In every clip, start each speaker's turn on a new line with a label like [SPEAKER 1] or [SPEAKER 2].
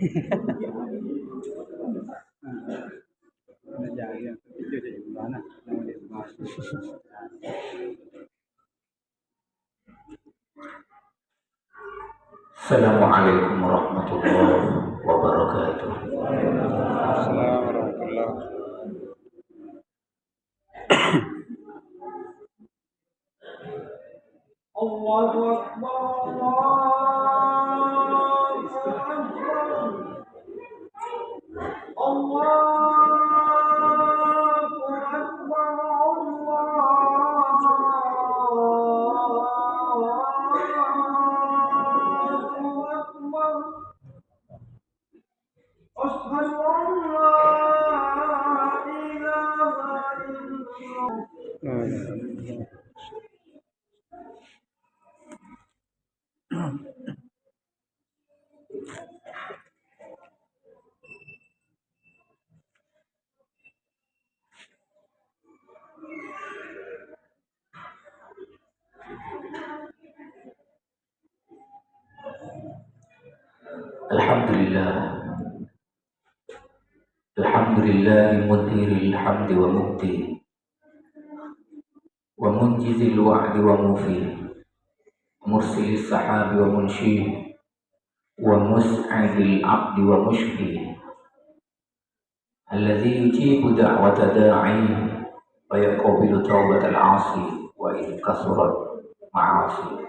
[SPEAKER 1] Assalamualaikum warahmatullahi wabarakatuh.
[SPEAKER 2] Assalamualaikum warahmatullahi.
[SPEAKER 1] Allahu Akbar. Alhamdulillah. Alhamdulillah mudhiril hamdi wa mubdi wa munjizil wa'di wa mufi mursilis sahabi wa munshi wa mus'adil abdi wa mushfi alladhi yujibu da'wata da'i wa yaqabilu tawbatal 'asi wa in kasurat ma'asi.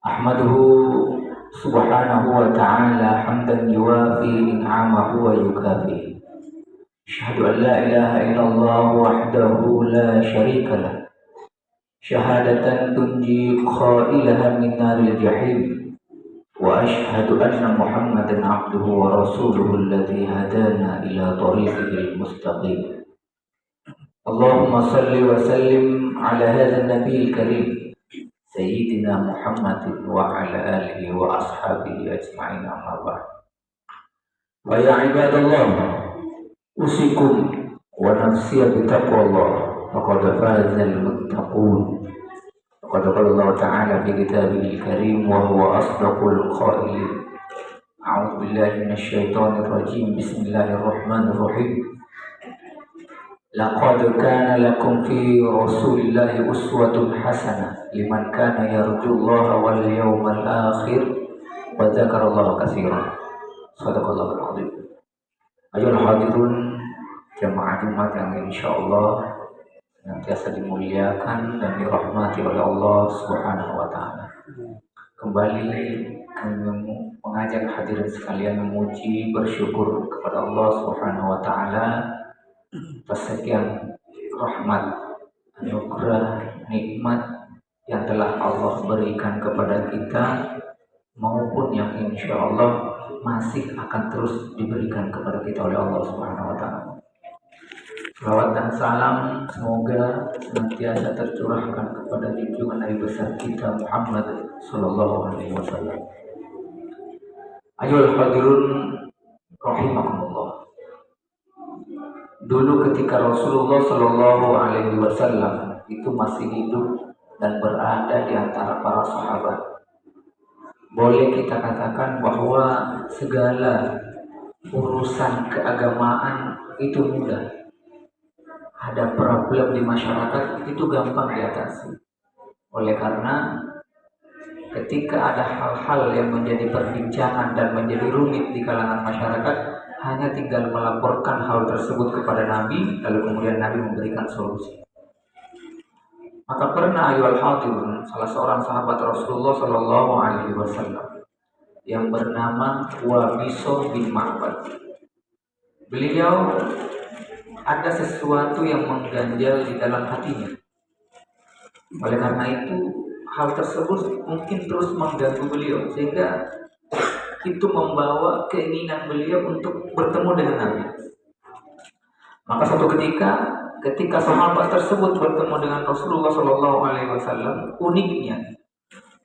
[SPEAKER 1] Ahmaduhu subhanahu wa ta'ala hamdan yuwafi in'amahu wa yukafi. Asyhadu an la ilaha illallah wahdahu la syarika lah. Syahadatan tunji khailaha min naril jahim. Wa asyhadu anna Muhammadan abduhu wa rasuluhu alladhi hadana ila tariqihil mustaqim. Allahumma salli wa sallim ala hadha an-nabiyil karim Sayyidina Muhammadin wa ala alihi wa ashabihi ajma'in, amma ba'd. Wa ya ibadallah, usikum wa nafsiya bi taqwallah faqad fazal muttaqun. Faqad qala Allah ta'ala fi kitabihil karim wa huwa asdaqul qailin. A'udzu billahi minasy syaithanir rajim. Bismillahirrahmanirrahim. Laqad kana lakum fi Rasulillahi uswatun hasanah liman kana yarjullaha wal yawmal akhir wa dzakarallaha katsiran. Shadaqallahul adzim. Ayolah hadirun jamaah Jumat yang insyaallah senantiasa dimuliakan dan dirahmati oleh Allah Subhanahu wa taala. Kembali kami mengajak hadirin sekalian memuji bersyukur kepada Allah Subhanahu wa taala atas sekian rahmat, anugerah, nikmat yang telah Allah berikan kepada kita maupun yang insya Allah masih akan terus diberikan kepada kita oleh Allah Subhanahu wa taala. Salawat dan salam semoga senantiasa tercurahkan kepada junjungan Nabi besar kita Muhammad sallallahu alaihi wasallam. Ayolah hadirun rahimakumullah. Dulu ketika Rasulullah Shallallahu Alaihi Wasallam itu masih hidup dan berada di antara para sahabat, boleh kita katakan bahwa segala urusan keagamaan itu mudah. Ada problem di masyarakat itu gampang diatasi. Oleh karena ketika ada hal-hal yang menjadi perbincangan dan menjadi rumit di kalangan masyarakat, hanya tinggal melaporkan hal tersebut kepada Nabi, lalu kemudian Nabi memberikan solusi. Maka pernah ayuhal hadirun, salah seorang sahabat Rasulullah Shallallahu Alaihi Wasallam yang bernama Wabiso bin Ma'bad. Beliau ada sesuatu yang mengganjal di dalam hatinya. Oleh karena itu, hal tersebut mungkin terus mengganggu beliau sehingga itu membawa keinginan beliau untuk bertemu dengan Nabi. Maka suatu ketika sahabat tersebut bertemu dengan Rasulullah Shallallahu Alaihi Wasallam, uniknya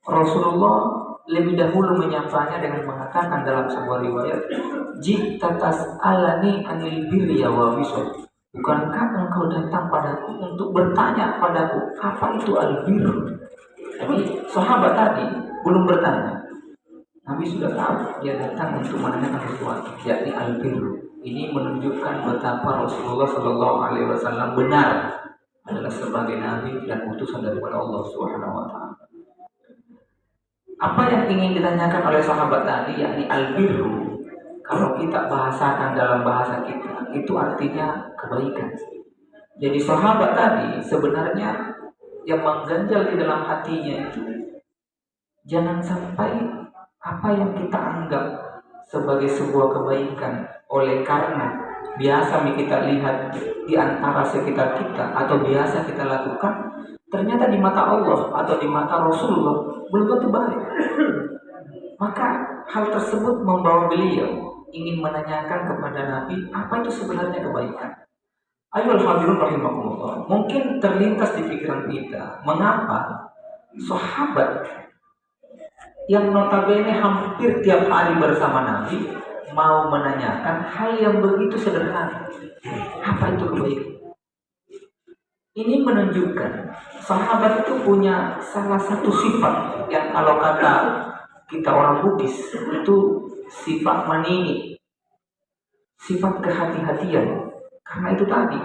[SPEAKER 1] Rasulullah lebih dahulu menyapanya dengan mengatakan dalam sebuah riwayat, "Jika tas'alani anil birri ya Wabiso, bukankah engkau datang padaku untuk bertanya padaku apa itu al-bir?" Jadi sahabat tadi belum bertanya. Nabi sudah tahu dia datang untuk menanyakan sesuatu, yakni al-birru. Ini menunjukkan betapa Rasulullah Shallallahu Alaihi Wasallam benar adalah sebagai nabi dan utusan daripada Allah Subhanahu Wa Taala. Apa yang ingin ditanyakan oleh sahabat tadi, yakni al-birru, kalau kita bahasakan dalam bahasa kita, itu artinya kebaikan. Jadi sahabat tadi sebenarnya yang mengganjal di dalam hatinya itu, jangan sampai apa yang kita anggap sebagai sebuah kebaikan oleh karena biasa kita lihat di antara sekitar kita atau biasa kita lakukan, ternyata di mata Allah atau di mata Rasulullah belum tentu baik. Maka hal tersebut membawa beliau ingin menanyakan kepada Nabi, apa itu sebenarnya kebaikan. Ayolah hadirin rahimakumullah, mungkin terlintas di pikiran kita, mengapa sahabat yang notabene hampir tiap hari bersama Nabi mau menanyakan hal yang begitu sederhana, apa itu kebaikan. Ini menunjukkan sahabat itu punya salah satu sifat yang kalau kata kita orang Buddhis itu sifat manini, sifat kehati-hatian. Karena itu tadi,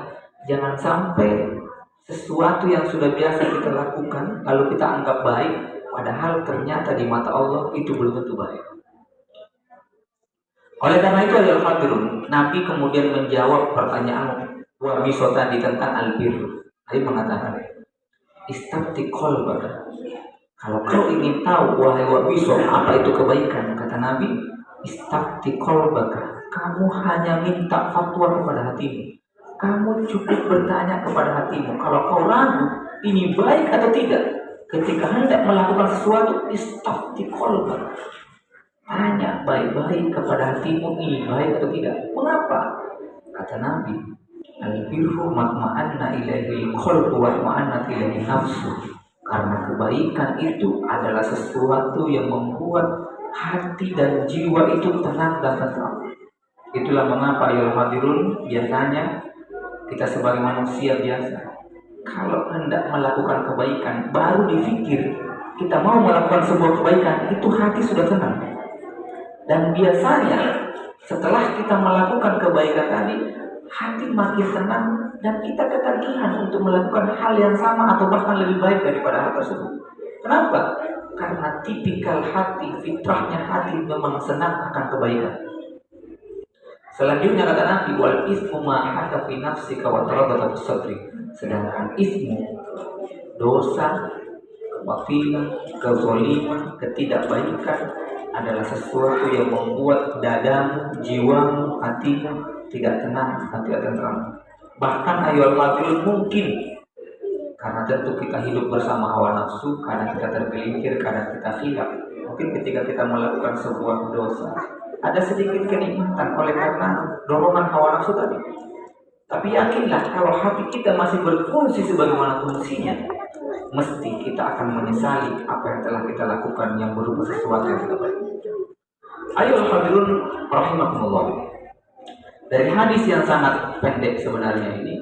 [SPEAKER 1] jangan sampai sesuatu yang sudah biasa kita lakukan lalu kita anggap baik, padahal ternyata di mata Allah itu belum tentu baik. Oleh karena itu adalah hadirun, Nabi kemudian menjawab pertanyaan Wabiso tadi tentang al-birru. Nabi mengatakan, istabti qalbaka. Kalau kau ingin tahu wahai Wabiso apa itu kebaikan, kata Nabi, istabti qalbaka. Kamu hanya minta fatwa kepada hatimu. Kamu cukup bertanya kepada hatimu. Kalau kau ragu ini baik atau tidak, ketika hendak melakukan sesuatu, istafti qalbaka. Tanya baik-baik kepada hatimu, ini baik atau tidak. Mengapa? Kata Nabi, al-birru matma'anna ilaihi qalbu wa ma'annat ilaihi nafsu. Karena kebaikan itu adalah sesuatu yang membuat hati dan jiwa itu tenang dan tentram. Itulah mengapa ya hadirun, biasanya kita sebagai manusia biasa, kalau hendak melakukan kebaikan, baru dipikir kita mau melakukan sebuah kebaikan, itu hati sudah tenang. Dan biasanya setelah kita melakukan kebaikan tadi, hati makin tenang dan kita ketagihan untuk melakukan hal yang sama atau bahkan lebih baik daripada hal tersebut. Kenapa? Karena tipikal hati, fitrahnya hati memang senang akan kebaikan. Selanjutnya kata Nabi, wal ismu ma haka fi nafsika wa taraddat fi sadri. Sedangkan ismu, dosa, kebafilan, kezaliman, ketidakbaikan adalah sesuatu yang membuat dadamu, jiwamu, hatimu tidak tenang dan tidak tentram. Bahkan ayol matul mungkin karena tentu kita hidup bersama hawa nafsu, karena kita tergelincir, karena kita khilaf. Mungkin ketika kita melakukan sebuah dosa, ada sedikit kenikmatan oleh karena dorongan hawa nafsu tadi. Tapi yakinlah kalau hati kita masih berfungsi sebagaimana fungsinya, mesti kita akan menyesali apa yang telah kita lakukan yang berupa sesuatu yang tidak baik. Ayo hadirun rahimakumullah. Dari hadis yang sangat pendek sebenarnya ini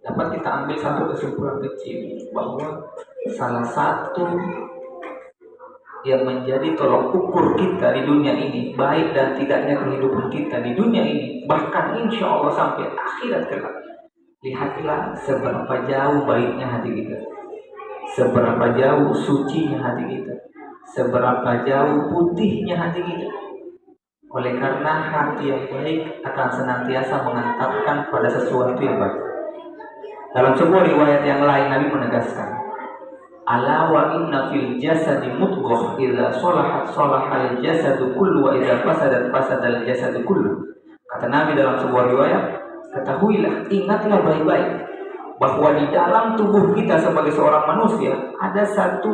[SPEAKER 1] dapat kita ambil satu kesimpulan kecil, bahwa salah satu yang menjadi tolok ukur kita di dunia ini, baik dan tidaknya kehidupan kita di dunia ini, bahkan insya Allah sampai akhirat kelak, lihatlah seberapa jauh baiknya hati kita, seberapa jauh sucinya hati kita, seberapa jauh putihnya hati kita. Oleh karena hati yang baik akan senantiasa mengantarkan pada sesuatu yang baik. Dalam sebuah riwayat yang lain Nabi menegaskan, ala wa inna fil jasadi mudghah idza salahat salahal jasadu kullu wa idza fasadat fasadal jasadu kullu. Kata Nabi dalam sebuah riwayat, ketahuilah, ingatlah baik-baik bahwa di dalam tubuh kita sebagai seorang manusia ada satu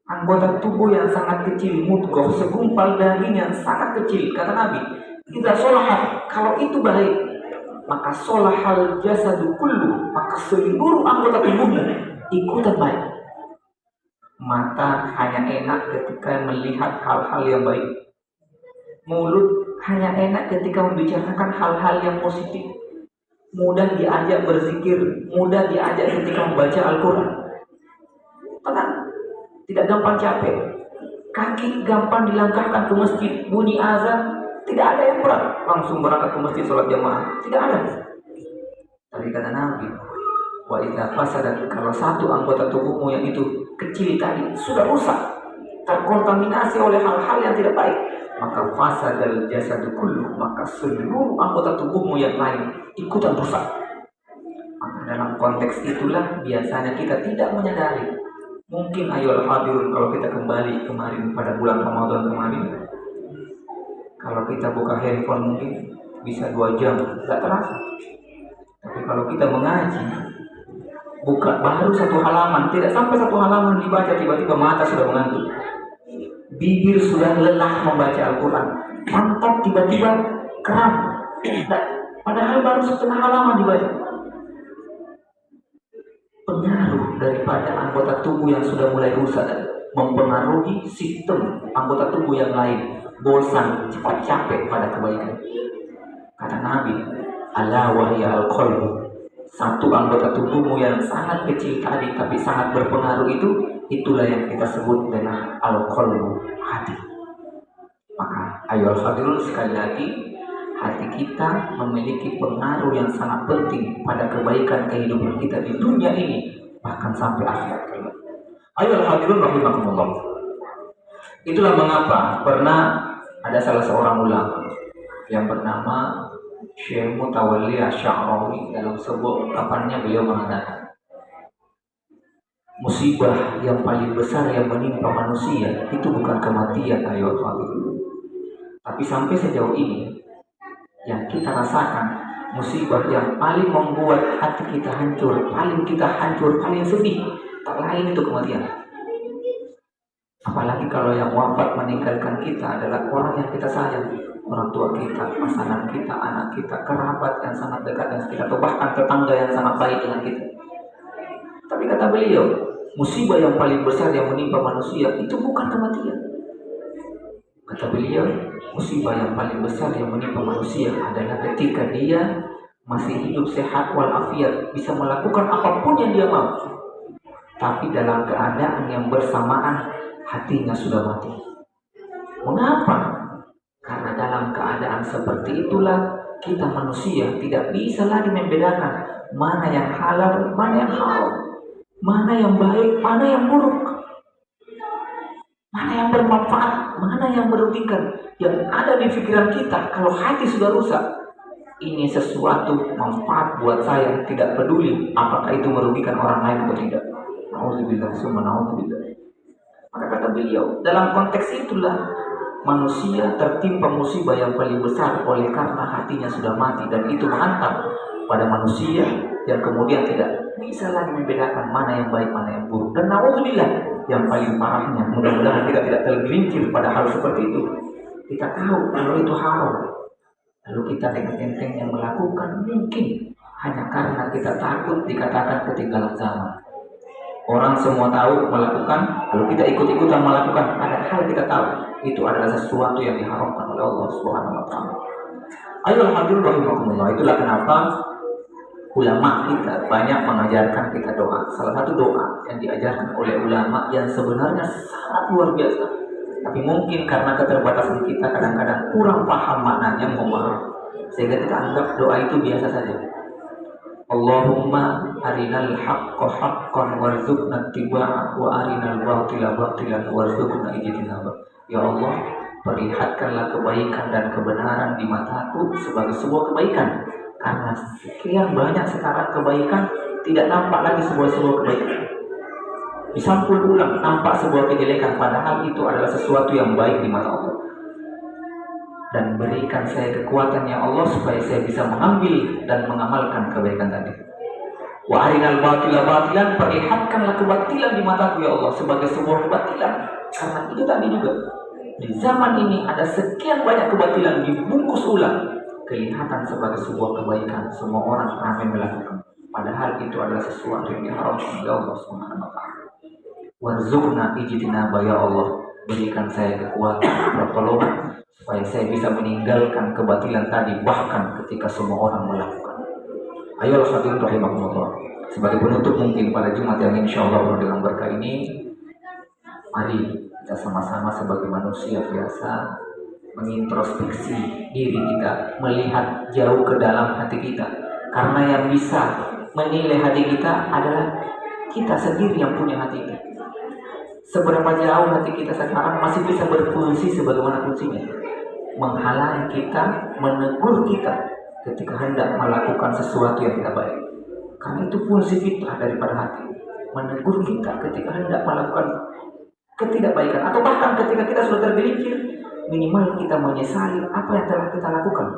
[SPEAKER 1] anggota tubuh yang sangat kecil, mudghah, segumpal daging yang sangat kecil. Kata Nabi, idza salahat, kalau itu baik, maka solahal jasadu kullu, maka seluruh anggota tubuhmu ikutan baik. Mata hanya enak ketika melihat hal-hal yang baik. Mulut hanya enak ketika membicarakan hal-hal yang positif. Mudah diajak berzikir, mudah diajak ketika membaca Al-Quran. Tenang, tidak gampang capek. Kaki gampang dilangkahkan ke masjid, bunyi azan, tidak ada yang berat, langsung berangkat ke masjid sholat jamaah, tidak ada. Tapi kata Nabi, wa idza fasadat, kalau satu anggota tubuhmu yang itu kecil tadi sudah rusak, terkontaminasi oleh hal-hal yang tidak baik, maka fasadal jasadu kullu, maka seluruh anggota tubuhmu yang lain ikutan rusak. Maka dalam konteks itulah biasanya kita tidak menyadari. Mungkin ayolah hadirun, kalau kita kembali kemarin pada bulan Ramadan kemarin, kalau kita buka handphone mungkin bisa 2 jam, tidak terasa. Tapi kalau kita mengaji, buka baru 1 halaman, tidak sampai 1 halaman dibaca, tiba-tiba mata sudah mengantuk, bibir sudah lelah membaca Al-Quran, pantat tiba-tiba kram, padahal baru 1/2 halaman dibaca. Pengaruh daripada anggota tubuh yang sudah mulai rusak mempengaruhi sistem anggota tubuh yang lain, bosan, cepat capek pada kebaikan. Kata Nabi, ala wahya al-qalbu, satu anggota tubuhmu yang sangat kecil tadi tapi sangat berpengaruh itulah yang kita sebut dengan al-qalbu, hati. Maka ayo al-hadirun, sekali lagi, hati kita memiliki pengaruh yang sangat penting pada kebaikan kehidupan kita di dunia ini, bahkan sampai akhirat kelak. Ayo al-hadirun rahimakumullah. Itulah mengapa pernah ada salah seorang ulama yang bernama Syekh Mutawalli Asy'arawi, dalam sebuah ungkapannya beliau mengatakan, musibah yang paling besar yang menimpa manusia itu bukan kematian, ayo al-hadirun, tapi sampai sejauh ini yang kita rasakan, musibah yang paling membuat hati kita hancur, paling sedih, tak lain itu kematian. Apalagi kalau yang wafat meninggalkan kita adalah orang yang kita sayang, orang tua kita, pasangan kita, anak kita, kerabat yang sangat dekat dengan kita, atau bahkan tetangga yang sangat baik dengan kita. Tapi kata beliau, musibah yang paling besar yang menimpa manusia itu bukan kematian. Kata beliau, musibah yang paling besar yang menimpa manusia adalah ketika dia masih hidup sehat walafiat, bisa melakukan apapun yang dia mau, tapi dalam keadaan yang bersamaan hatinya sudah mati. Mengapa? Karena dalam keadaan seperti itulah kita manusia tidak bisa lagi membedakan mana yang halal, mana yang haram, mana yang baik, mana yang buruk, mana yang bermanfaat, mana yang merugikan. Yang ada di pikiran kita, kalau hati sudah rusak, ini sesuatu manfaat buat saya, tidak peduli apakah itu merugikan orang lain atau tidak. Nauzubillah, summa nauzubillah. Maka kata beliau, dalam konteks itulah manusia tertimpa musibah yang paling besar oleh karena hatinya sudah mati, dan itu menghantam pada manusia yang kemudian tidak bisa lagi membedakan mana yang baik, mana yang buruk. Dan nauzubillah, yang paling parahnya, mudah-mudahan kita tidak tergelincir pada hal seperti itu. Kita tahu kalau itu haram, lalu kita dengan entengnya melakukan, mungkin hanya karena kita takut dikatakan ketinggalan zaman. Orang semua tahu melakukan, lalu kita ikut-ikutan melakukan, padahal kita tahu itu adalah sesuatu yang diharamkan oleh Allah Subhanahu wa taala. Ayo hadir rahimakumullah. Itulah kenapa ulama kita banyak mengajarkan kita doa. Salah satu doa yang diajarkan oleh ulama yang sebenarnya sangat luar biasa, tapi mungkin karena keterbatasan kita kadang-kadang kurang paham maknanya, mohon maaf, sehingga kita anggap doa itu biasa saja. Allahumma arinal haqqa haqqan warzuqna ittiba'ah wa arinal batila batilan warzuqna ijtinabah. Ya Allah, perlihatkanlah kebaikan dan kebenaran di mataku sebagai sebuah kebaikan, karena sekian banyak sekarang kebaikan tidak nampak lagi sebuah kebaikan. Disampul ulang nampak sebuah kejelekan, padahal itu adalah sesuatu yang baik di mata Allah. Dan berikan saya kekuatan ya Allah supaya saya bisa mengambil dan mengamalkan kebaikan tadi. Wa arinal batila batilan, perlihatkanlah kebatilan di mataku ya Allah sebagai sebuah kebatilan. Karena itu tadi juga di zaman ini ada sekian banyak kebatilan dibungkus ulang, kelihatan sebagai sebuah kebaikan, semua orang ramai melakukan, padahal itu adalah sesuatu yang diharamkan oleh Allah Subhanahu wa taala. Warzuqna ijtinaba ya Allah, berikan saya kekuatan, pertolongan supaya saya bisa meninggalkan kebatilan tadi, bahkan ketika semua orang melakukan. Ayo hadirin rahimakumullah. Sebagai penutup mungkin pada Jumat yang insyaallah penuh dengan berkah ini, mari kita sama-sama sebagai manusia biasa mengintrospeksi diri kita, melihat jauh ke dalam hati kita. Karena yang bisa menilai hati kita adalah kita sendiri yang punya hati kita. Seberapa jauh hati kita sekarang masih bisa berfungsi sebagaimana fungsinya, menghalangi kita, menegur kita ketika hendak melakukan sesuatu yang tidak baik. Karena itu fungsi fitrah daripada hati, menegur kita ketika hendak melakukan ketidakbaikan, atau bahkan ketika kita sudah tergelincir, minimal kita menyesali apa yang telah kita lakukan.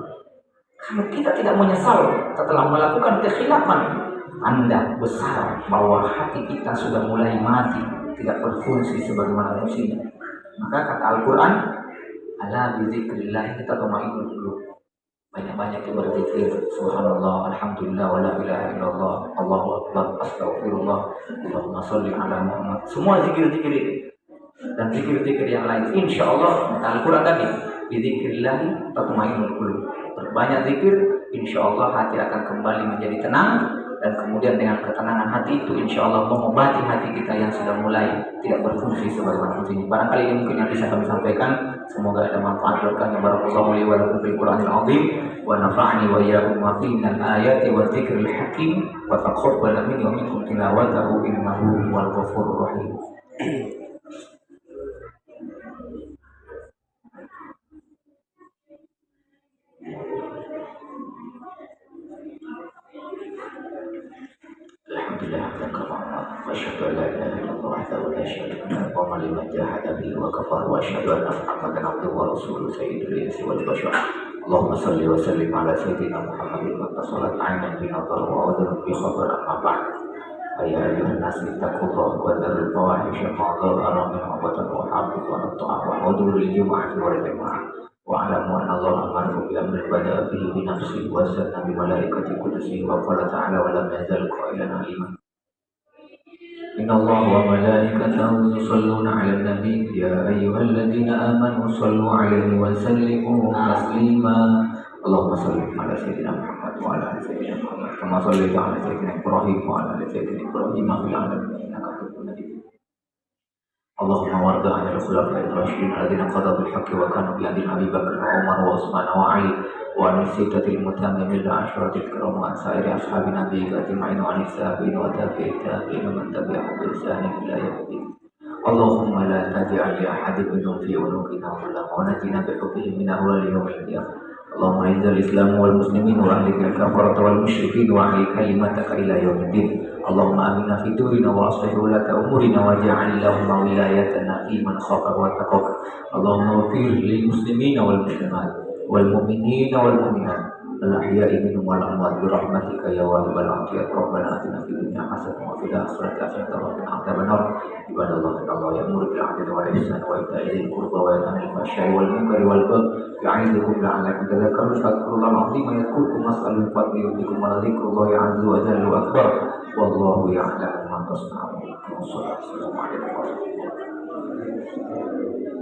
[SPEAKER 1] Kalau kita tidak menyesal setelah melakukan kekhilafan, tanda besar bahwa hati kita sudah mulai mati, tidak berfungsi sebagaimana fungsinya. Maka kata Al-Quran, ala bizikrillah kita tatma'innul qulub. Banyak-banyak yang berzikir, subhanallah, alhamdulillah, wa la ilaha illallah, Allahu akbar, astaghfirullah, Allahumma sholli ala Muhammad. Semua zikir-zikir itu dan zikir-zikir yang lain, insya Allah kata Al-Quran tadi, bizikrillah tatma'innul qulub. Berbanyak zikir, insya Allah hati akan kembali menjadi tenang. Dan kemudian dengan ketenangan hati itu insya Allah mengobati hati kita yang sudah mulai tidak berfungsi sebagaimana fungsinya. Barangkali ini mungkin yang bisa kami sampaikan. Semoga ada manfaat berkahnya. Barakallahu li wa lakum fil Qur'anil azim wa nafa'ani wa iyyakum ma fihi minal ayati wa dzikril hakim wa taqabbal minni wa minkum tilawatahu innahu huwal ghafurur rahim. وأشهد أن لا إله إلا الله وحده لا شريك له ومن لمن جاهد به وكفر وأشهد أن محمدا عبده ورسوله سيد الإنس والبشر اللهم صل وسلم على سيدنا محمد واتصلت عينا بنظر وأذن بخبر أما بعد فيا أيها الناس اتقوا الله وذروا الفواحش ما ظهر منها وبطن وحافظوا على الطاعة وحضور الجمعة والجماعة واعلموا أن الله أمركم بأمر بدأ به بنفسه وسن بملائكة قدسه وقال تعالى ولم يزل قائلا عليما إن الله وملائكته يصلون على النبي يا أيها الذين آمنوا صلوا عليه وسلموا تسليما اللهم صل على سيدنا محمد وعلى آل سيدنا محمد كما صليت على سيدنا إبراهيم وعلى آل سيدنا إبراهيم في العالمين إنك حميد مجيد اللهم وارض عن الخلفاء الراشدين الذين قضوا بالحق وكانوا بيد أبي بكر وعمر وعثمان وعلي وعن الستة المتممين العشرة الكرام وعن سائر أصحاب نبيك أجمعين وعن السابقين وتابعي التابعين ومن تبعهم بإحسان إلى يوم الدين اللهم لا تجعل لأحد منهم في عنقنا ظلما ونجنا بحبهم من أهوال يوم القيامة اللهم أعز الإسلام والمسلمين وأهلك الكفرة والمشركين وأعلي كلمتك إلى يوم الدين اللهم آمنا في دورنا وأصلح ولاة أمورنا واجعل اللهم ولايتنا في من خافك واتقاك اللهم اغفر للمسلمين والمسلمات والمؤمنين والمؤمنات الأحياء منهم والأموات برحمتك يا واهب العافية ربنا آتنا في الدنيا حسنة وفي الآخرة حسنة وقنا عذاب النار عباد الله إن الله يأمر بالعدل والإحسان وإيتاء ذي القربى وينهى عن الفحشاء والمنكر والبغي يعظكم لعلكم تذكرون فاذكروا الله العظيم يذكركم واسألوا من فضله يؤتكم ولذكر الله عز وجل أكبر والله يعلم ما تصنعون. والسلام عليكم ورحمة الله.